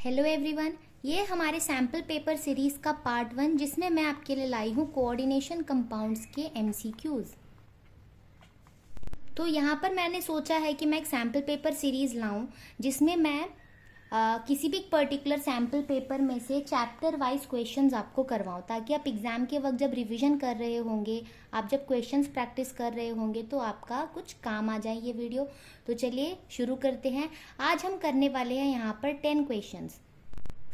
Hello everyone, ये हमारे sample paper series का पार्ट 1 जिसमें मैं आपके लिए लाई हूँ कोऑर्डिनेशन कंपाउंड्स के एमसीक्यूज़। तो यहाँ पर मैंने सोचा है कि मैं एक सैम्पल पेपर सीरीज़ लाऊं जिसमें मैं किसी भी पर्टिकुलर सैम्पल पेपर में से चैप्टर वाइज क्वेश्चंस आपको करवाऊं, ताकि आप एग्ज़ाम के वक्त जब रिवीजन कर रहे होंगे, आप जब क्वेश्चंस प्रैक्टिस कर रहे होंगे तो आपका कुछ काम आ जाए ये वीडियो। तो चलिए शुरू करते हैं। आज हम करने वाले हैं यहाँ पर 10 क्वेश्चंस।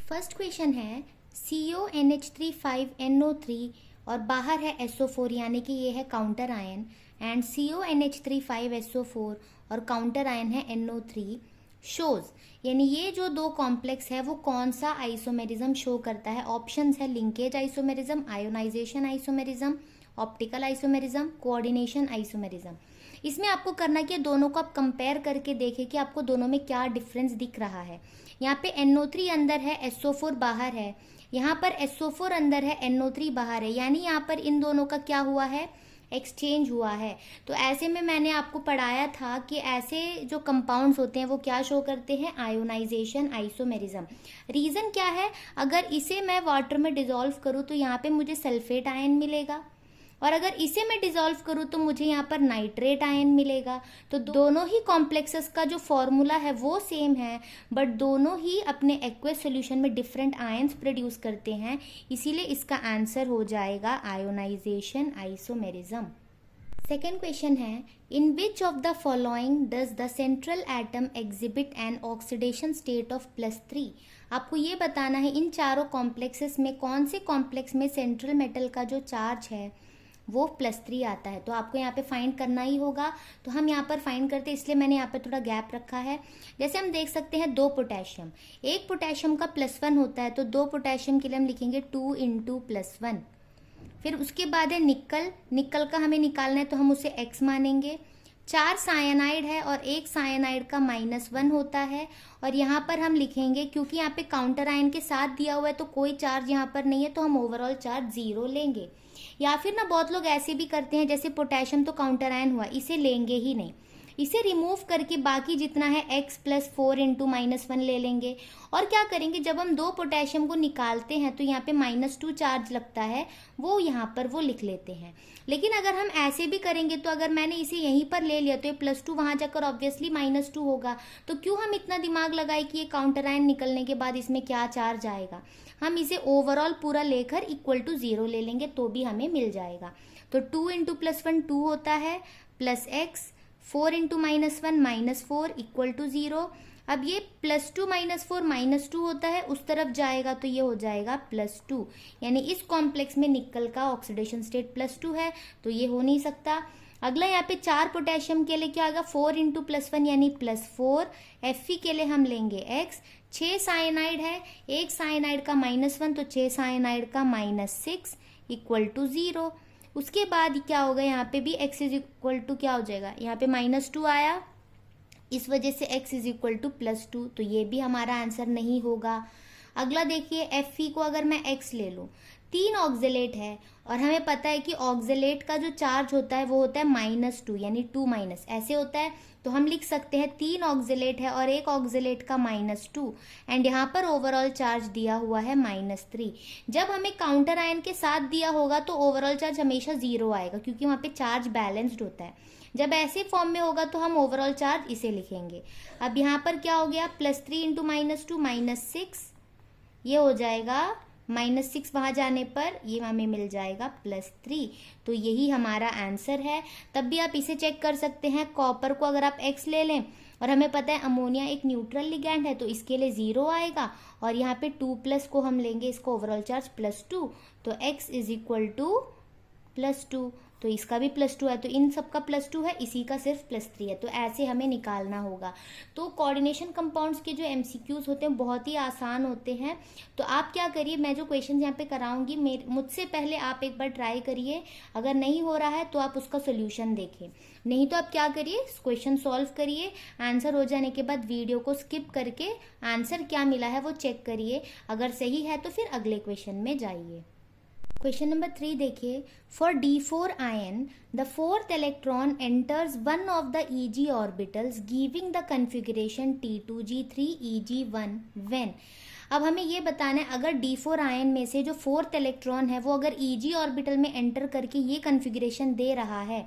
फर्स्ट क्वेश्चन है CONH3 5NO3 और बाहर है SO4 यानी कि ये है counter ion, and CONH3 5SO4 और काउंटर आयन है NO3 शोज, यानी ये जो दो कॉम्प्लेक्स है वो कौन सा आइसोमेरिज्म शो करता है। ऑप्शंस है linkage isomerism, ionisation isomerism, optical isomerism, coordination isomerism. इसमें आपको करना कि दोनों को आप कंपेयर करके देखें कि आपको दोनों में क्या डिफरेंस दिख रहा है। यहाँ पे NO3 अंदर है, SO4 बाहर है। यहाँ पर SO4 अंदर है, NO3 बाहर है, यानी यहाँ पर इन दोनों का क्या हुआ है, एक्सचेंज हुआ है। तो ऐसे में मैंने आपको पढ़ाया था कि ऐसे जो कंपाउंड्स होते हैं वो क्या शो करते हैं, आयोनाइजेशन आइसोमेरिज्म। रीज़न क्या है, अगर इसे मैं वाटर में डिसॉल्व करूँ तो यहाँ पे मुझे सल्फेट आयन मिलेगा, और अगर इसे मैं डिसॉल्व करूँ तो मुझे यहाँ पर नाइट्रेट आयन मिलेगा। तो दोनों ही कॉम्प्लेक्सेस का जो फॉर्मूला है वो सेम है, बट दोनों ही अपने एक्वस सॉल्यूशन में डिफरेंट आयंस प्रोड्यूस करते हैं, इसीलिए इसका आंसर हो जाएगा आयोनाइजेशन आइसोमेरिज्म। सेकेंड क्वेश्चन है, in which of the following does the central atom exhibit an oxidation state of +3। आपको ये बताना है इन चारों कॉम्प्लेक्सेस में कौन से कॉम्प्लेक्स में सेंट्रल मेटल का जो चार्ज है वो +3 आता है। तो आपको यहाँ पे फाइंड करना ही होगा। तो हम यहाँ पर फाइंड करते हैं, इसलिए मैंने यहाँ पे थोड़ा गैप रखा है। जैसे हम देख सकते हैं 2 पोटेशियम, एक पोटेशियम का +1 होता है, तो 2 पोटेशियम के लिए हम लिखेंगे 2 × +1। फिर उसके बाद है निकल, निकल का हमें निकालना है तो हम उसे X मानेंगे। 4 साइनाइड है और एक साइनाइड का -1 होता है, और यहाँ पर हम लिखेंगे, क्योंकि यहाँ पे काउंटर आयन के साथ दिया हुआ है तो कोई चार्ज यहाँ पर नहीं है, तो हम ओवरऑल चार्ज 0 लेंगे। या फिर ना बहुत लोग ऐसे भी करते हैं, जैसे पोटेशियम तो काउंटर आयन हुआ, इसे लेंगे ही नहीं, इसे रिमूव करके बाकी जितना है X + 4 × -1 ले लेंगे। और क्या करेंगे, जब हम 2 पोटेशियम को निकालते हैं तो यहाँ पे -2 चार्ज लगता है, वो यहाँ पर वो लिख लेते हैं। लेकिन अगर हम ऐसे भी करेंगे तो अगर मैंने इसे यहीं पर ले लिया तो ये +2 वहां जाकर ऑब्वियसली -2 होगा। तो क्यों हम इतना दिमाग लगाए कि ये काउंटर आयन निकलने के बाद इसमें क्या चार्ज आएगा। हम इसे ओवरऑल पूरा लेकर = 0 ले लेंगे तो भी हमें मिल जाएगा। तो 2 × +1 2 होता है, +X 4 × -1 -4 = 0। अब ये +2 -4 -2 होता है, उस तरफ जाएगा तो ये हो जाएगा +2, यानी इस कॉम्प्लेक्स में निकल का ऑक्सीडेशन स्टेट +2 है, तो ये हो नहीं सकता। अगला यहाँ पे 4 पोटेशियम के लिए क्या आएगा, 4 × +1 यानी +4। Fe के लिए हम लेंगे X। 6 साइनाइड है, एक साइनाइड का -1 तो 6 साइनाइड का -6 = 0। उसके बाद क्या होगा, यहाँ पे भी X = क्या हो जाएगा, यहाँ पे -2 आया, इस वजह से X = +2, तो ये भी हमारा आंसर नहीं होगा। अगला देखिए, Fe को अगर मैं X ले लूँ, 3 ऑक्जेलेट है और हमें पता है कि ऑक्जेलेट का जो चार्ज होता है वो होता है -2 यानी 2- ऐसे होता है। तो हम लिख सकते हैं 3 ऑक्जेलेट है और एक ऑक्जेलेट का -2, एंड यहाँ पर ओवरऑल चार्ज दिया हुआ है -3। जब हमें काउंटर आयन के साथ दिया होगा तो ओवरऑल चार्ज हमेशा 0 आएगा, क्योंकि वहाँ पे चार्ज बैलेंस्ड होता है। जब ऐसे फॉर्म में होगा तो हम ओवरऑल चार्ज इसे लिखेंगे। अब यहाँ पर क्या हो गया, +3 × -2 -6, ये हो जाएगा -6, वहां जाने पर ये हमें मिल जाएगा +3। तो यही हमारा आंसर है। तब भी आप इसे चेक कर सकते हैं, कॉपर को अगर आप X ले लें और हमें पता है अमोनिया एक न्यूट्रल लिगैंड है तो इसके लिए 0 आएगा, और यहाँ पे 2+ को हम लेंगे, इसको ओवरऑल चार्ज +2, तो X = +2, तो इसका भी +2 है, तो इन सब का +2 है, इसी का सिर्फ +3 है। तो ऐसे हमें निकालना होगा। तो कोऑर्डिनेशन कंपाउंड्स के जो MCQs होते हैं बहुत ही आसान होते हैं। तो आप क्या करिए, मैं जो क्वेश्चन यहाँ पे कराऊंगी मुझसे पहले आप एक बार ट्राई करिए, अगर नहीं हो रहा है तो आप उसका सोल्यूशन देखें, नहीं तो आप क्या करिए, क्वेश्चन सॉल्व करिए, आंसर हो जाने के बाद वीडियो को स्किप करके आंसर क्या मिला है वो चेक करिए, अगर सही है तो फिर अगले क्वेश्चन में जाइए। क्वेश्चन नंबर 3 देखिए, for D4 ion the 4th electron enters one of the Eg orbitals giving the configuration T2G3 Eg1 when. अब हमें ये बताना है अगर D4 आयन में से जो फोर्थ इलेक्ट्रॉन है वो अगर Eg ऑर्बिटल में एंटर करके ये कन्फिग्रेशन दे रहा है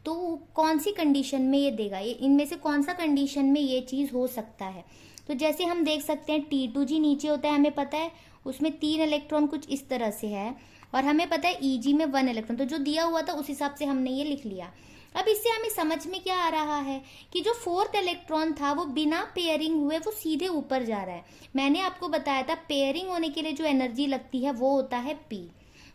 तो कौन सी कंडीशन में ये देगा, ये इनमें से कौन सा कंडीशन में ये चीज हो सकता है। तो जैसे हम देख सकते हैं T2G नीचे होता है, हमें पता है उसमें 3 इलेक्ट्रॉन कुछ इस तरह से है, और हमें पता है Eg में 1 इलेक्ट्रॉन, तो जो दिया हुआ था उस हिसाब से हमने ये लिख लिया। अब इससे हमें समझ में क्या आ रहा है कि जो फोर्थ इलेक्ट्रॉन था वो बिना पेयरिंग हुए वो सीधे ऊपर जा रहा है। मैंने आपको बताया था पेयरिंग होने के लिए जो एनर्जी लगती है वो होता है P,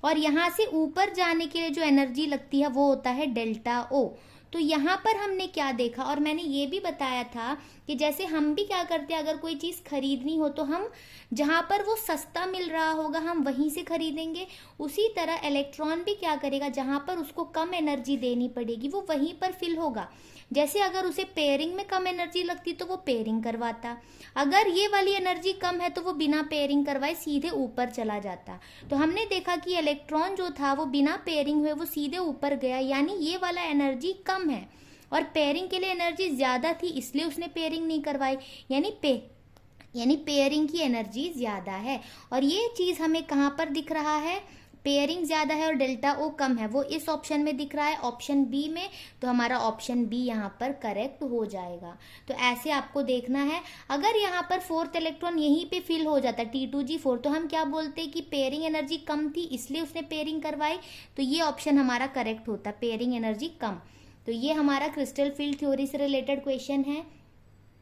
और यहाँ से ऊपर जाने के लिए जो एनर्जी लगती है वो होता है डेल्टा O। तो यहाँ पर हमने क्या देखा, और मैंने ये भी बताया था कि जैसे हम भी क्या करते हैं, अगर कोई चीज़ खरीदनी हो तो हम जहाँ पर वो सस्ता मिल रहा होगा हम वहीं से खरीदेंगे। उसी तरह इलेक्ट्रॉन भी क्या करेगा, जहाँ पर उसको कम एनर्जी देनी पड़ेगी वो वहीं पर फिल होगा। जैसे अगर उसे पेयरिंग में कम एनर्जी लगती तो वो पेयरिंग करवाता, अगर ये वाली एनर्जी कम है तो वो बिना पेयरिंग करवाए सीधे ऊपर चला जाता। तो हमने देखा कि इलेक्ट्रॉन जो था वो बिना पेयरिंग हुए वो सीधे ऊपर गया, यानी ये वाला एनर्जी कम है, और पेयरिंग के लिए एनर्जी ज्यादा थी इसलिए उसने पेयरिंग नहीं करवाई, यानी पेयरिंग की एनर्जी ज्यादा है। और ये चीज हमें कहाँ पर दिख रहा है, पेयरिंग ज्यादा है और डेल्टा O कम है, वो इस ऑप्शन में दिख रहा है, ऑप्शन बी में। तो हमारा ऑप्शन बी यहाँ पर करेक्ट हो जाएगा। तो ऐसे आपको देखना है। अगर यहाँ पर फोर्थ इलेक्ट्रॉन यहीं पे फिल हो जाता T2G4 तो हम क्या बोलते कि पेयरिंग एनर्जी कम थी इसलिए उसने पेयरिंग करवाई, तो ये ऑप्शन हमारा करेक्ट होता, पेयरिंग एनर्जी कम। तो ये हमारा क्रिस्टल फील्ड थ्योरी से रिलेटेड क्वेश्चन है।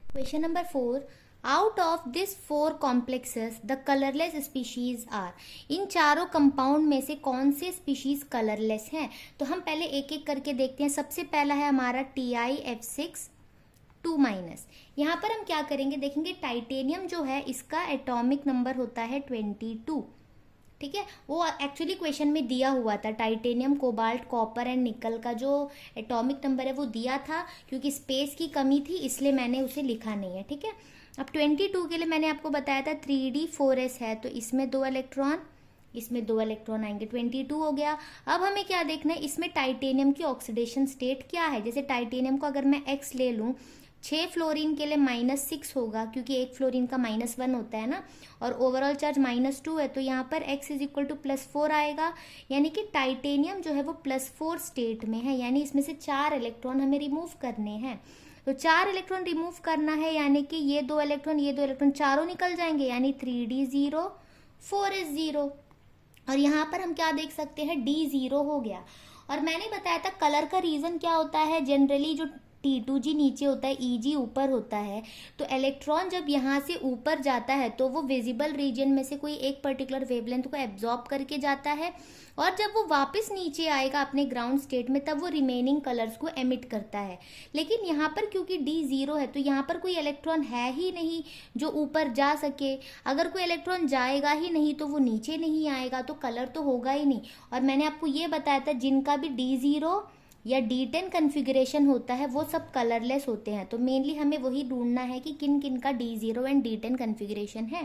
Question number 4, out of this 4 complexes the colourless species are. इन चारों कंपाउंड में से कौन से स्पीशीज कलरलेस हैं, तो हम पहले एक एक करके देखते हैं। सबसे पहला है हमारा TiF6 2-। यहाँ पर हम क्या करेंगे, देखेंगे टाइटेनियम जो है इसका एटॉमिक नंबर होता है 22, ठीक है। वो एक्चुअली क्वेश्चन में दिया हुआ था, टाइटेनियम कोबाल्ट कॉपर एंड निकल का जो एटॉमिक नंबर है वो दिया था, क्योंकि स्पेस की कमी थी इसलिए मैंने उसे लिखा नहीं है, ठीक है। अब 22 के लिए मैंने आपको बताया था 3D4S है, तो इसमें 2 इलेक्ट्रॉन, इसमें 2 इलेक्ट्रॉन आएंगे, 22 हो गया। अब हमें क्या देखना है, इसमें टाइटेनियम की ऑक्सीडेशन स्टेट क्या है। जैसे टाइटेनियम को अगर मैं X ले लूँ, 6 फ्लोरीन के लिए -6 होगा, क्योंकि एक फ्लोरीन का -1 होता है ना, और ओवरऑल चार्ज -2 है, तो यहाँ पर X = +4 आएगा, यानी कि टाइटेनियम जो है वो +4 स्टेट में है, यानी इसमें से 4 इलेक्ट्रॉन हमें रिमूव करने हैं। तो 4 इलेक्ट्रॉन रिमूव करना है, यानी कि ये 2 इलेक्ट्रॉन चारों निकल जाएंगे, यानी 3D0 4S0। और यहाँ पर हम क्या देख सकते हैं, D0 हो गया। और मैंने बताया था कलर का रीजन क्या होता है, जनरली जो T2G नीचे होता है Eg ऊपर होता है, तो इलेक्ट्रॉन जब यहाँ से ऊपर जाता है तो वो विजिबल रीजन में से कोई एक पर्टिकुलर वेवलेंथ को एब्जॉर्ब करके जाता है, और जब वो वापस नीचे आएगा अपने ग्राउंड स्टेट में तब वो रिमेनिंग कलर्स को एमिट करता है। लेकिन यहाँ पर क्योंकि D0 है तो यहाँ पर कोई इलेक्ट्रॉन है ही नहीं जो ऊपर जा सके, अगर कोई इलेक्ट्रॉन जाएगा ही नहीं तो वो नीचे नहीं आएगा, तो कलर तो होगा ही नहीं। और मैंने आपको ये बताया था जिनका भी D0 या D10 कन्फिग्रेशन होता है वो सब कलरलेस होते हैं, तो मेनली हमें वही ढूंढना है कि किन किन का D0 एंड D10 कन्फिग्रेशन है।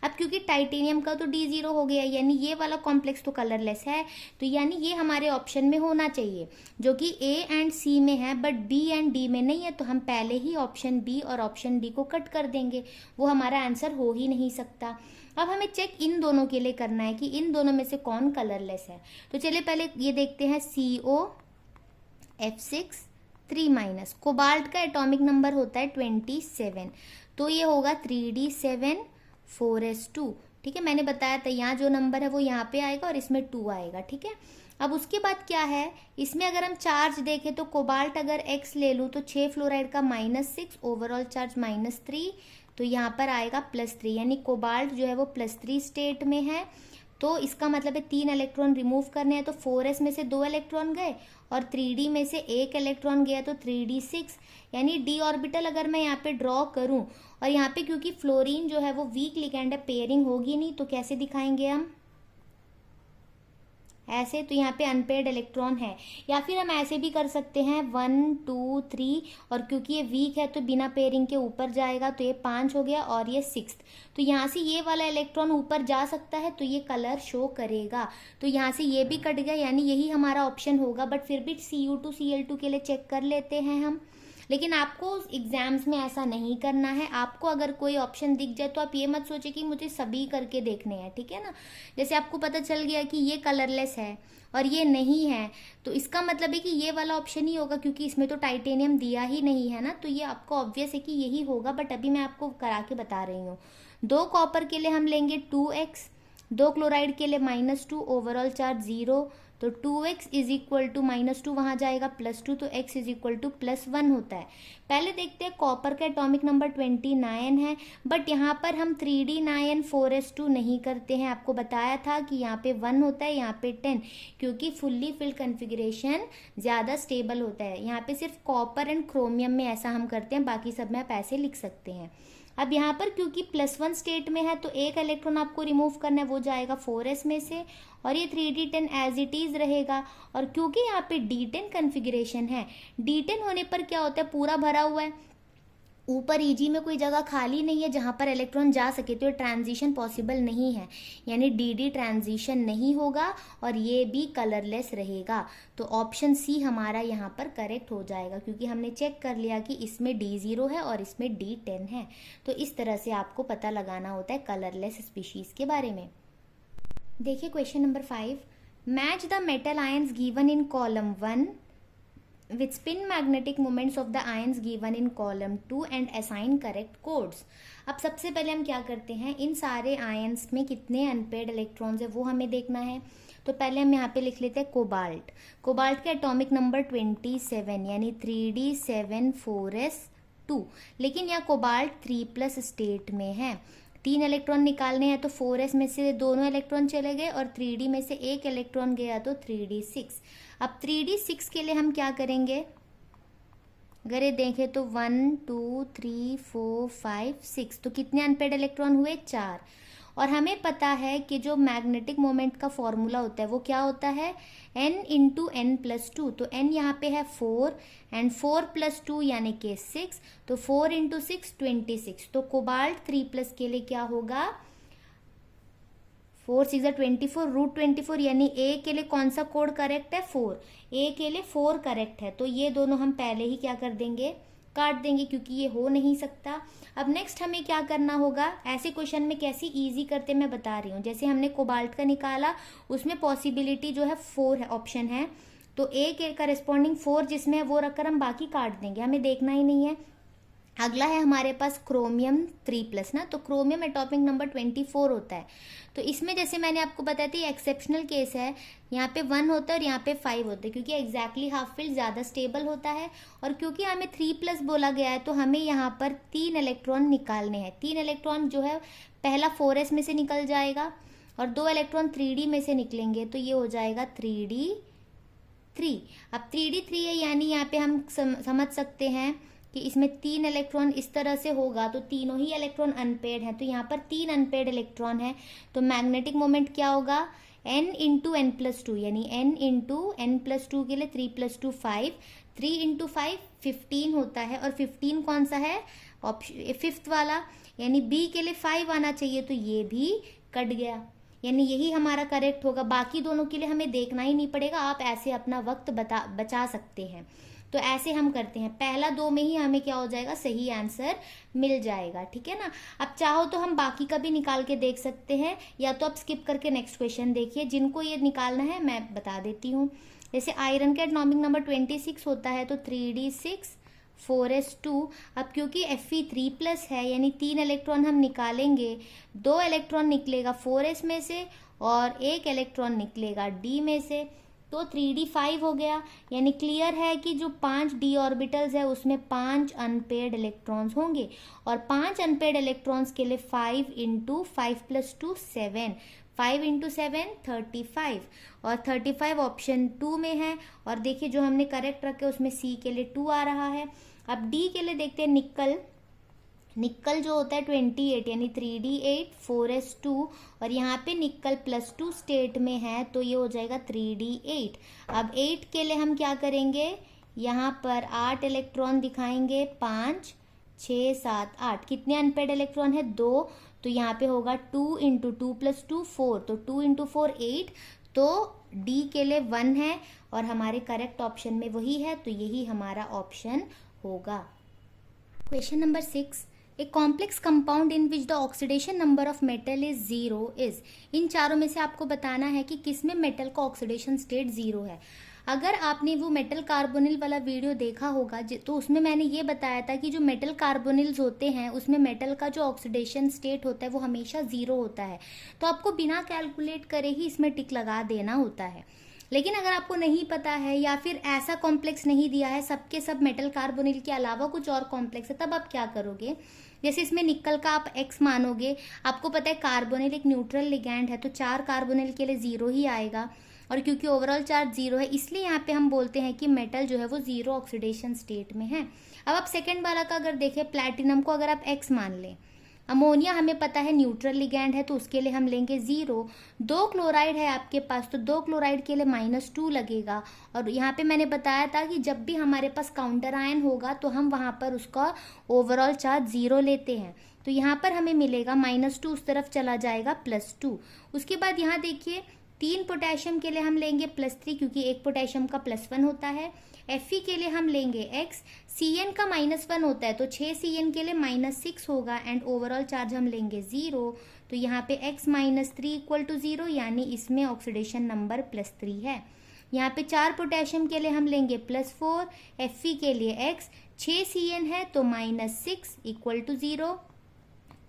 अब क्योंकि टाइटेनियम का तो D0 हो गया, यानी ये वाला कॉम्प्लेक्स तो कलरलेस है, तो यानी ये हमारे ऑप्शन में होना चाहिए, जो कि A एंड C में है बट B एंड D में नहीं है, तो हम पहले ही ऑप्शन B और ऑप्शन D को कट कर देंगे, वो हमारा आंसर हो ही नहीं सकता। अब हमें चेक इन दोनों के लिए करना है कि इन दोनों में से कौन कलरलेस है। तो चलिए पहले ये देखते हैं, COF6 3-। कोबाल्ट का एटॉमिक नंबर होता है 27, तो ये होगा 3D7 4S2, ठीक है। मैंने बताया था यहाँ जो नंबर है वो यहाँ पे आएगा और इसमें 2 आएगा, ठीक है। अब उसके बाद क्या है, इसमें अगर हम चार्ज देखें तो कोबाल्ट अगर X ले लूँ तो 6 फ्लोराइड का -6, ओवरऑल चार्ज -3, तो यहाँ पर आएगा +3, यानी कोबाल्ट जो है वो +3 स्टेट में है। तो इसका मतलब है 3 इलेक्ट्रॉन रिमूव करने हैं, तो 4s में से 2 इलेक्ट्रॉन गए और 3d में से 1 इलेक्ट्रॉन गया, तो 3d6, यानी d ऑर्बिटल अगर मैं यहाँ पे ड्रॉ करूँ, और यहाँ पे क्योंकि फ्लोरीन जो है वो वीक लिगेंड है, पेयरिंग होगी नहीं, तो कैसे दिखाएंगे हम, ऐसे, तो यहाँ पे अनपेयर्ड इलेक्ट्रॉन है। या फिर हम ऐसे भी कर सकते हैं 1 2 3, और क्योंकि ये वीक है तो बिना पेयरिंग के ऊपर जाएगा, तो ये 5 हो गया और ये 6, तो यहाँ से ये वाला इलेक्ट्रॉन ऊपर जा सकता है तो ये कलर शो करेगा। तो यहाँ से ये भी कट गया, यानी यही हमारा ऑप्शन होगा, बट फिर भी Cu2 Cl2 के लिए चेक कर लेते हैं हम। लेकिन आपको एग्जाम्स में ऐसा नहीं करना है। आपको अगर कोई ऑप्शन दिख जाए तो आप ये मत सोचे कि मुझे सभी करके देखने हैं, ठीक है ना। जैसे आपको पता चल गया कि ये कलरलेस है और ये नहीं है, तो इसका मतलब है कि ये वाला ऑप्शन ही होगा, क्योंकि इसमें तो टाइटेनियम दिया ही नहीं है ना, तो ये आपको ऑब्वियस है कि यही होगा। बट अभी मैं आपको करा के बता रही हूँ। 2 कॉपर के लिए हम लेंगे 2x, 2 क्लोराइड के लिए -2, ओवरऑल चार्ज 0, तो 2x इज इक्वल टू -2 वहां जाएगा +2, तो x इज इक्वल टू +1 होता है। पहले देखते हैं कॉपर का एटॉमिक नंबर 29 है, बट यहाँ पर हम 3d9 4s2 नहीं करते हैं। आपको बताया था कि यहाँ पे 1 होता है, यहाँ पे 10, क्योंकि फुल्ली फिल्ड कन्फिग्रेशन ज़्यादा स्टेबल होता है। यहाँ पे सिर्फ कॉपर एंड क्रोमियम में ऐसा हम करते हैं, बाकी सब में आप ऐसे लिख सकते हैं। अब यहाँ पर क्योंकि +1 स्टेट में है तो एक इलेक्ट्रॉन आपको रिमूव करना है, वो जाएगा 4s में से, और ये 3d10 एज इट इज रहेगा। और क्योंकि यहाँ पे d10 कन्फिग्रेशन है, d10 होने पर क्या होता है, पूरा भरा हुआ है, ऊपर Eg में कोई जगह खाली नहीं है जहां पर इलेक्ट्रॉन जा सके, तो ये ट्रांजिशन पॉसिबल नहीं है, यानी dd ट्रांजिशन नहीं होगा और ये भी कलरलेस रहेगा। तो ऑप्शन सी हमारा यहाँ पर करेक्ट हो जाएगा, क्योंकि हमने चेक कर लिया कि इसमें D0 है और इसमें D10 है। तो इस तरह से आपको पता लगाना होता है कलरलेस स्पीशीज के बारे में। देखिए question number 5, match the metal ions given in column 1 with spin magnetic moments of the ions given in column 2 and assign correct codes। अब सबसे पहले हम क्या करते हैं, इन सारे आयंस में कितने अनपेड इलेक्ट्रॉन्स है वो हमें देखना है। तो पहले हम यहाँ पे लिख लेते हैं कोबाल्ट। कोबाल्ट का एटॉमिक नंबर 27 यानी 3d7 4s2, लेकिन यह कोबाल्ट 3+ स्टेट में है। 3 इलेक्ट्रॉन निकालने हैं, तो 4s में से दोनों इलेक्ट्रॉन चले गए और 3d में से एक इलेक्ट्रॉन गया, तो 3d6। अब 3d6 के लिए हम क्या करेंगे, अगर ये देखें तो 1 2 3 4 5 6, तो कितने अनपेड इलेक्ट्रॉन हुए, 4। और हमें पता है कि जो मैग्नेटिक मोमेंट का फॉर्मूला होता है वो क्या होता है, n इंटू n+2। तो n यहाँ पे है 4 एंड 4+2 यानी कि 6, तो 4 इंटू 6 26। तो कोबाल्ट 3+ के लिए क्या होगा, 4 6 24, √24, यानी ए के लिए कौन सा कोड करेक्ट है, 4। ए के लिए 4 करेक्ट है, तो ये दोनों हम पहले ही क्या कर देंगे, काट देंगे, क्योंकि ये हो नहीं सकता। अब नेक्स्ट हमें क्या करना होगा, ऐसे क्वेश्चन में कैसे इजी करते मैं बता रही हूँ। जैसे हमने कोबाल्ट का निकाला, उसमें पॉसिबिलिटी जो है 4 है, ऑप्शन है, तो ए के करस्पॉन्डिंग 4 जिसमें है वो रखकर हम बाकी काट देंगे, हमें देखना ही नहीं है। अगला है हमारे पास क्रोमियम 3+ ना, तो क्रोमियम एटॉमिक नंबर 24 होता है। तो इसमें जैसे मैंने आपको बताया था ये एक्सेप्शनल केस है, यहाँ पे 1 होता है और यहाँ पे 5 होता है, क्योंकि एग्जैक्टली हाफ फील्ड ज़्यादा स्टेबल होता है। और क्योंकि हमें 3+ बोला गया है, तो हमें यहाँ पर 3 इलेक्ट्रॉन निकालने हैं। 3 इलेक्ट्रॉन जो है पहला 4s में से निकल जाएगा और 2 इलेक्ट्रॉन 3d में से निकलेंगे, तो ये हो जाएगा 3d3। अब 3d3 है, यानी यहाँ पे हम समझ सकते हैं कि इसमें 3 इलेक्ट्रॉन इस तरह से होगा, तो तीनों ही इलेक्ट्रॉन अनपेड हैं, तो यहाँ पर 3 अनपेड इलेक्ट्रॉन है। तो मैग्नेटिक मोमेंट क्या होगा, n इंटू n+2, यानी n इंटू n+2 के लिए 3+2 5, 3 इंटू 5 15 होता है, और 15 कौन सा है, ऑप्शन 5th वाला, यानी b के लिए 5 आना चाहिए, तो ये भी कट गया, यानी यही हमारा करेक्ट होगा। बाकी दोनों के लिए हमें देखना ही नहीं पड़ेगा, आप ऐसे अपना वक्त बचा सकते हैं। तो ऐसे हम करते हैं, पहला 2 में ही हमें क्या हो जाएगा, सही आंसर मिल जाएगा, ठीक है ना। अब चाहो तो हम बाकी का भी निकाल के देख सकते हैं, या तो आप स्किप करके नेक्स्ट क्वेश्चन देखिए। जिनको ये निकालना है मैं बता देती हूँ। जैसे आयरन का एटॉमिक नंबर 26 होता है, तो 3d6 4s2। अब क्योंकि Fe3+ है, यानी 3 इलेक्ट्रॉन हम निकालेंगे, 2 इलेक्ट्रॉन निकलेगा 4s में से और 1 इलेक्ट्रॉन निकलेगा d में से, तो 3d5 हो गया। यानी क्लियर है कि जो 5 d ऑर्बिटल्स है उसमें 5 अनपेड इलेक्ट्रॉन्स होंगे, और 5 अनपेड इलेक्ट्रॉन्स के लिए 5 इंटू 5+2 7, 5 इंटू 7 35, और 35 ऑप्शन 2 में है। और देखिए जो हमने करेक्ट रखे उसमें सी के लिए 2 आ रहा है। अब डी के लिए देखते हैं, निक्कल जो होता है 28, यानी 3d8 4s2, और यहाँ पे निक्कल +2 स्टेट में है, तो ये हो जाएगा 3d8। अब 8 के लिए हम क्या करेंगे, यहाँ पर 8 इलेक्ट्रॉन दिखाएंगे, 5 6 7 8, कितने अनपेड इलेक्ट्रॉन है, 2, तो यहाँ पे होगा 2 इंटू 2+2 4, तो 2 इंटू 4 8, तो डी के लिए 1 है और हमारे करेक्ट ऑप्शन में वही है, तो यही हमारा ऑप्शन होगा। Question number 6, a complex compound in which the oxidation number of metal is 0 is. इन चारों में से आपको बताना है कि किसमें मेटल का ऑक्सीडेशन स्टेट 0 है। अगर आपने वो मेटल कार्बोनिल वाला वीडियो देखा होगा तो उसमें मैंने ये बताया था कि जो मेटल कार्बोनिल्स होते हैं उसमें मेटल का जो ऑक्सीडेशन स्टेट होता है वो हमेशा 0 होता है। तो आपको बिना कैलकुलेट करे ही इसमें टिक लगा देना होता है। लेकिन अगर आपको नहीं पता है या फिर ऐसा कॉम्प्लेक्स नहीं दिया है, सबके सब मेटल कार्बोनिल के अलावा कुछ और कॉम्प्लेक्स है, तब आप क्या करोगे? जैसे इसमें निकल का आप X मानोगे, आपको पता है कार्बोनिल एक न्यूट्रल लिगैंड है तो 4 कार्बोनिल के लिए 0 ही आएगा, और क्योंकि ओवरऑल चार्ज 0 है इसलिए यहाँ पे हम बोलते हैं कि मेटल जो है वो 0 ऑक्सीडेशन स्टेट में है। अब आप सेकेंड वाला का अगर देखें, प्लैटिनम को अगर आप X मान लें, अमोनिया हमें पता है न्यूट्रल लिगैंड है तो उसके लिए हम लेंगे 0। 2 क्लोराइड है आपके पास तो 2 क्लोराइड के लिए -2 लगेगा। और यहाँ पे मैंने बताया था कि जब भी हमारे पास काउंटर आयन होगा तो हम वहाँ पर उसका ओवरऑल चार्ज 0 लेते हैं। तो यहाँ पर हमें मिलेगा -2, उस तरफ चला जाएगा +2। उसके बाद यहाँ देखिए 3 पोटेशियम के लिए हम लेंगे +3 क्योंकि एक पोटेशियम का +1 होता है। Fe के लिए हम लेंगे X, Cn का -1 होता है तो 6 Cn के लिए -6 होगा एंड ओवरऑल चार्ज हम लेंगे 0। तो यहाँ पे X -3 = 0 यानी इसमें ऑक्सीडेशन नंबर +3 है। यहाँ पे 4 पोटेशियम के लिए हम लेंगे +4, Fe के लिए X, 6 Cn है तो -6 = 0,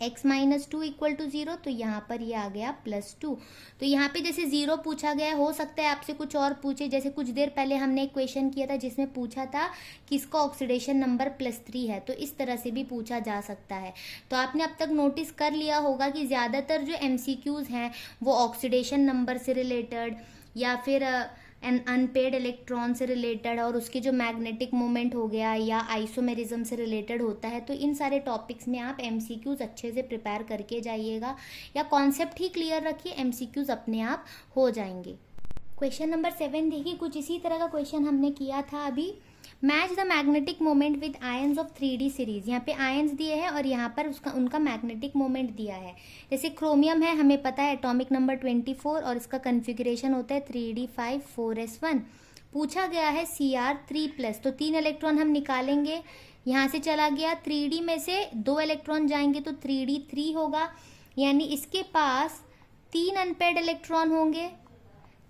X -2 = 0, तो यहाँ पर ये आ गया +2। तो यहाँ पे जैसे 0 पूछा गया है, हो सकता है आपसे कुछ और पूछे। जैसे कुछ देर पहले हमने एक क्वेश्चन किया था जिसमें पूछा था कि इसका ऑक्सीडेशन नंबर +3 है, तो इस तरह से भी पूछा जा सकता है। तो आपने अब तक नोटिस कर लिया होगा कि ज़्यादातर जो MCQs हैं वो ऑक्सीडेशन नंबर से रिलेटेड या फिर अनपेड इलेक्ट्रॉन से रिलेटेड और उसके जो मैग्नेटिक मोमेंट हो गया या आइसोमेरिज्म से रिलेटेड होता है। तो इन सारे टॉपिक्स में आप MCQs अच्छे से प्रिपेयर करके जाइएगा या कॉन्सेप्ट ही क्लियर रखिए, MCQs अपने आप हो जाएंगे। क्वेश्चन नंबर 7 देखिए, कुछ इसी तरह का क्वेश्चन हमने किया था अभी। Match the magnetic moment with ions of 3D series. यहाँ पे आयंस दिए हैं और यहाँ पर उनका मैग्नेटिक मोमेंट दिया है। जैसे क्रोमियम है, हमें पता है एटॉमिक नंबर 24 और इसका कन्फिग्रेशन होता है 3d5 4s1। पूछा गया है Cr3+, तो 3 इलेक्ट्रॉन हम निकालेंगे। यहाँ से चला गया 3D में से 2 इलेक्ट्रॉन जाएंगे तो 3d3 होगा, यानी इसके पास 3 अनपेड इलेक्ट्रॉन होंगे।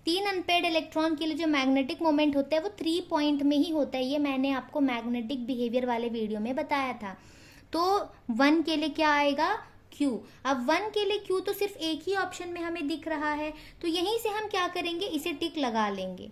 3 अनपेड इलेक्ट्रॉन के लिए जो मैग्नेटिक मोमेंट होता है वो 3 पॉइंट में ही होता है। ये मैंने आपको मैग्नेटिक बिहेवियर वाले वीडियो में बताया था। तो 1 के लिए क्या आएगा? Q। अब 1 के लिए Q तो सिर्फ एक ही ऑप्शन में हमें दिख रहा है, तो यहीं से हम क्या करेंगे, इसे टिक लगा लेंगे,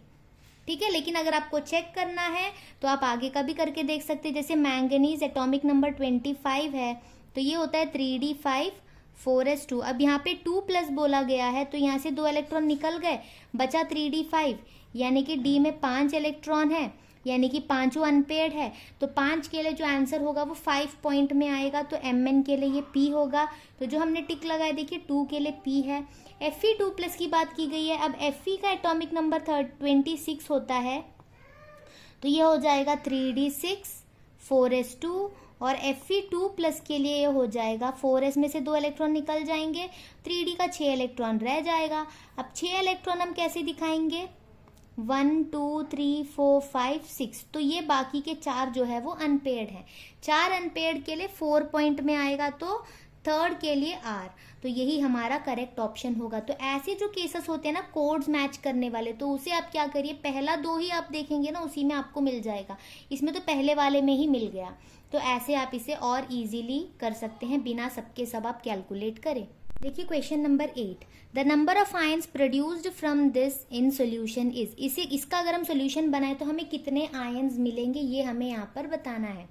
ठीक है। लेकिन अगर आपको चेक करना है तो आप आगे का भी करके देख सकते हैं। जैसे मैंगनीज एटॉमिक नंबर 25 है तो ये होता है 3d5 4s2। अब यहाँ पे 2+ बोला गया है तो यहाँ से 2 इलेक्ट्रॉन निकल गए, बचा 3d5, यानी कि D में 5 इलेक्ट्रॉन है, यानी कि 5 अनपेड है। तो 5 के लिए जो आंसर होगा वो 5 पॉइंट में आएगा, तो Mn के लिए ये P होगा। तो जो हमने टिक लगाया देखिए 2 के लिए P है। Fe2+ की बात की गई है। अब Fe का एटॉमिक नंबर 26 होता है तो ये हो जाएगा 3d6 4s2 और Fe2+ के लिए ये हो जाएगा 4s में से 2 इलेक्ट्रॉन निकल जाएंगे, 3d का 6 इलेक्ट्रॉन रह जाएगा। अब 6 इलेक्ट्रॉन हम कैसे दिखाएंगे, 1 2 3 4 5 6, तो ये बाकी के 4 जो है वो अनपेड है। 4 अनपेड के लिए 4 पॉइंट में आएगा, तो थर्ड के लिए R, तो यही हमारा करेक्ट ऑप्शन होगा। तो ऐसे जो केसेस होते हैं ना कोड्स मैच करने वाले, तो उसे आप क्या करिए, पहला 2 ही आप देखेंगे ना, उसी में आपको मिल जाएगा। इसमें तो पहले वाले में ही मिल गया, तो ऐसे आप इसे और इजीली कर सकते हैं बिना सबके सब आप कैलकुलेट करें। देखिए question number 8, the number of ions produced from this in solution is. इसका अगर हम सोल्यूशन बनाए तो हमें कितने आयंस मिलेंगे ये हमें यहाँ पर बताना है।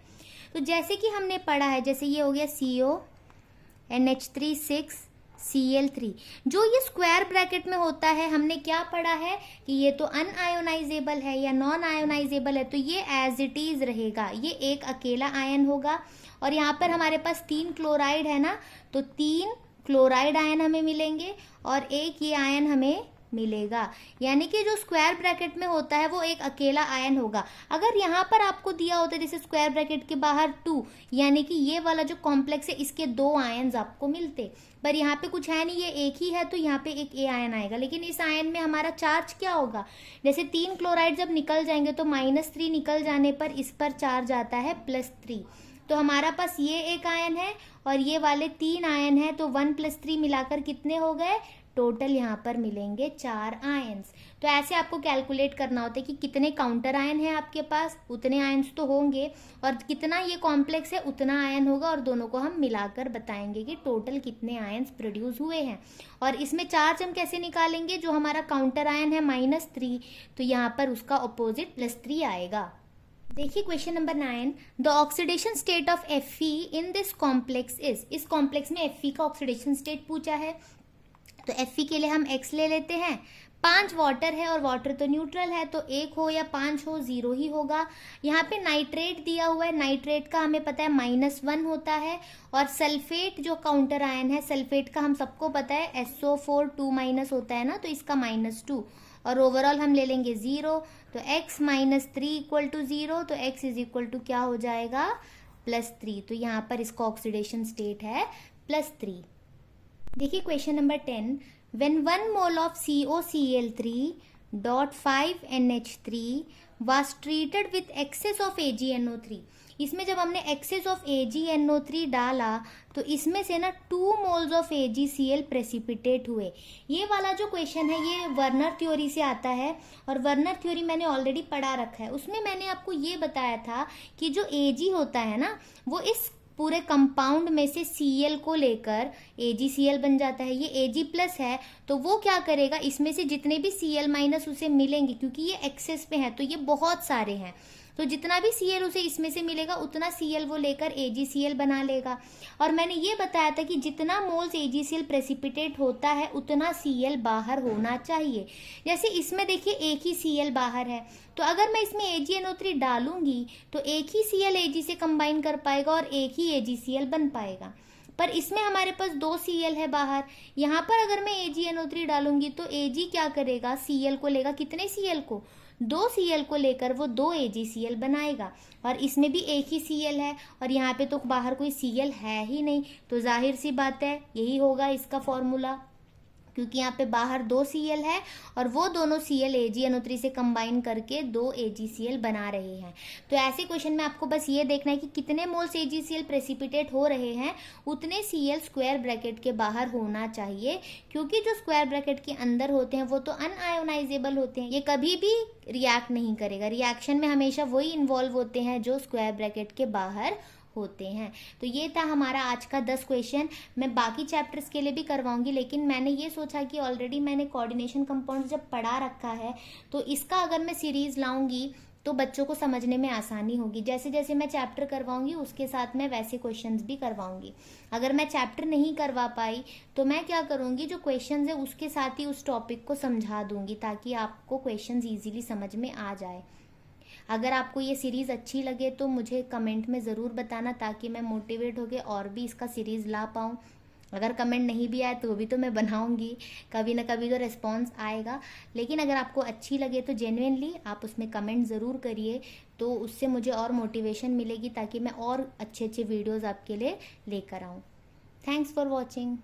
तो जैसे कि हमने पढ़ा है, जैसे ये हो गया CO NH3 6 Cl3, जो ये स्क्वायर ब्रैकेट में होता है, हमने क्या पढ़ा है कि ये तो अनआयोनाइजेबल है या नॉन आयोनाइजेबल है, तो ये एज इट इज रहेगा, ये एक अकेला आयन होगा। और यहाँ पर हमारे पास 3 क्लोराइड है ना, तो 3 क्लोराइड आयन हमें मिलेंगे और एक ये आयन हमें मिलेगा। यानी कि जो स्क्वायर ब्रैकेट में होता है वो एक अकेला आयन होगा। अगर यहाँ पर आपको दिया होता है जैसे स्क्वायर ब्रैकेट के बाहर 2, यानी कि ये वाला जो कॉम्प्लेक्स है इसके 2 आयन्स आपको मिलते, पर यहाँ पे कुछ है नहीं, ये एक ही है तो यहाँ पे एक ए आयन आएगा। लेकिन इस आयन में हमारा चार्ज क्या होगा, जैसे 3 क्लोराइड जब निकल जाएंगे तो -3 निकल जाने पर इस पर चार्ज आता है +3। तो हमारा पास ये एक आयन है और ये वाले 3 आयन है, तो 1 + 3 मिलाकर कितने हो गए, टोटल यहाँ पर मिलेंगे 4 आयन्स। तो ऐसे आपको कैलकुलेट करना होता है कि कितने काउंटर आयन है आपके पास, उतने आयन्स तो होंगे, और कितना ये कॉम्प्लेक्स है उतना आयन होगा, और दोनों को हम मिलाकर बताएंगे कि टोटल कितने आयन्स प्रोड्यूस हुए हैं। और इसमें चार्ज हम कैसे निकालेंगे, जो हमारा काउंटर आयन है -3, तो यहाँ पर उसका अपोजिट +3 आएगा। देखिए question number 9, the oxidation state of Fe in this complex is. इस कॉम्प्लेक्स में Fe का ऑक्सीडेशन स्टेट पूछा है, तो Fe के लिए हम x ले लेते हैं। 5 वाटर है और वाटर तो न्यूट्रल है, तो 1 हो या 5 हो 0 ही होगा। यहाँ पे नाइट्रेट दिया हुआ है, नाइट्रेट का हमें पता है -1 होता है, और सल्फेट जो काउंटर आयन है, सल्फेट का हम सबको पता है SO4 2- होता है ना, तो इसका -2, और ओवरऑल हम ले लेंगे 0, तो x - 3 = 0, तो x = क्या हो जाएगा, +3। तो यहाँ पर इसका ऑक्सीडेशन स्टेट है +3। देखिए question number 10, when 1 mole of COCl3.5NH3 was treated with excess of AgNO3। इसमें जब हमने excess of AgNO3 डाला तो इसमें से ना 2 moles of AgCl प्रेसिपिटेट हुए। ये वाला जो क्वेश्चन है ये वर्नर थ्योरी से आता है, और वर्नर थ्योरी मैंने ऑलरेडी पढ़ा रखा है। उसमें मैंने आपको ये बताया था कि जो Ag होता है ना, वो इस पूरे कंपाउंड में से Cl को लेकर AgCl बन जाता है। ये Ag+ है, तो वो क्या करेगा, इसमें से जितने भी Cl- उसे मिलेंगे, क्योंकि ये एक्सेस पे है तो ये बहुत सारे हैं, तो जितना भी Cl उसे इसमें से मिलेगा उतना Cl वो लेकर AgCl बना लेगा। और मैंने ये बताया था कि जितना मोल्स AgCl प्रेसिपिटेट होता है उतना Cl बाहर होना चाहिए। जैसे इसमें देखिए एक ही Cl बाहर है, तो अगर मैं इसमें AgNO3 डालूंगी तो एक ही Cl Ag से कंबाइन कर पाएगा और एक ही AgCl बन पाएगा। पर इसमें हमारे पास 2 Cl है बाहर, यहाँ पर अगर मैं AgNO3 डालूंगी तो Ag क्या करेगा, Cl को लेगा, कितने Cl को, 2 Cl को लेकर वो 2 AgCl बनाएगा। और इसमें भी एक ही Cl है और यहाँ पे तो बाहर कोई Cl है ही नहीं, तो जाहिर सी बात है यही होगा इसका फॉर्मूला, क्योंकि यहाँ पे बाहर 2 Cl है और वो दोनों Cl AgNO3 से कंबाइन करके 2 AgCl बना रहे हैं। तो ऐसे क्वेश्चन में आपको बस ये देखना है कि कितने मोल्स AgCl प्रेसिपिटेट हो रहे हैं, उतने Cl स्क्वायर ब्रैकेट के बाहर होना चाहिए, क्योंकि जो स्क्वायर ब्रैकेट के अंदर होते हैं वो तो अनआयोनाइजेबल होते हैं, ये कभी भी रिएक्ट नहीं करेगा। रिएक्शन में हमेशा वही इन्वॉल्व होते हैं जो स्क्वायर ब्रैकेट के बाहर होते हैं। तो ये था हमारा आज का 10 क्वेश्चन। मैं बाकी चैप्टर्स के लिए भी करवाऊंगी, लेकिन मैंने ये सोचा कि ऑलरेडी मैंने कोऑर्डिनेशन कंपाउंड्स जब पढ़ा रखा है तो इसका अगर मैं सीरीज लाऊंगी तो बच्चों को समझने में आसानी होगी। जैसे जैसे मैं चैप्टर करवाऊंगी उसके साथ मैं वैसे क्वेश्चंस भी करवाऊंगी। अगर मैं चैप्टर नहीं करवा पाई तो मैं क्या करूंगी, जो क्वेश्चंस है उसके साथ ही उस टॉपिक को समझा दूंगी, ताकि आपको क्वेश्चंस ईजिली समझ में आ जाए। अगर आपको ये सीरीज़ अच्छी लगे तो मुझे कमेंट में ज़रूर बताना, ताकि मैं मोटिवेट होकर और भी इसका सीरीज़ ला पाऊँ। अगर कमेंट नहीं भी आए तो भी तो मैं बनाऊंगी, कभी ना कभी तो रिस्पॉन्स आएगा। लेकिन अगर आपको अच्छी लगे तो जेन्युइनली आप उसमें कमेंट ज़रूर करिए, तो उससे मुझे और मोटिवेशन मिलेगी, ताकि मैं और अच्छे अच्छे वीडियोज़ आपके लिए लेकर आऊँ। Thanks for watching.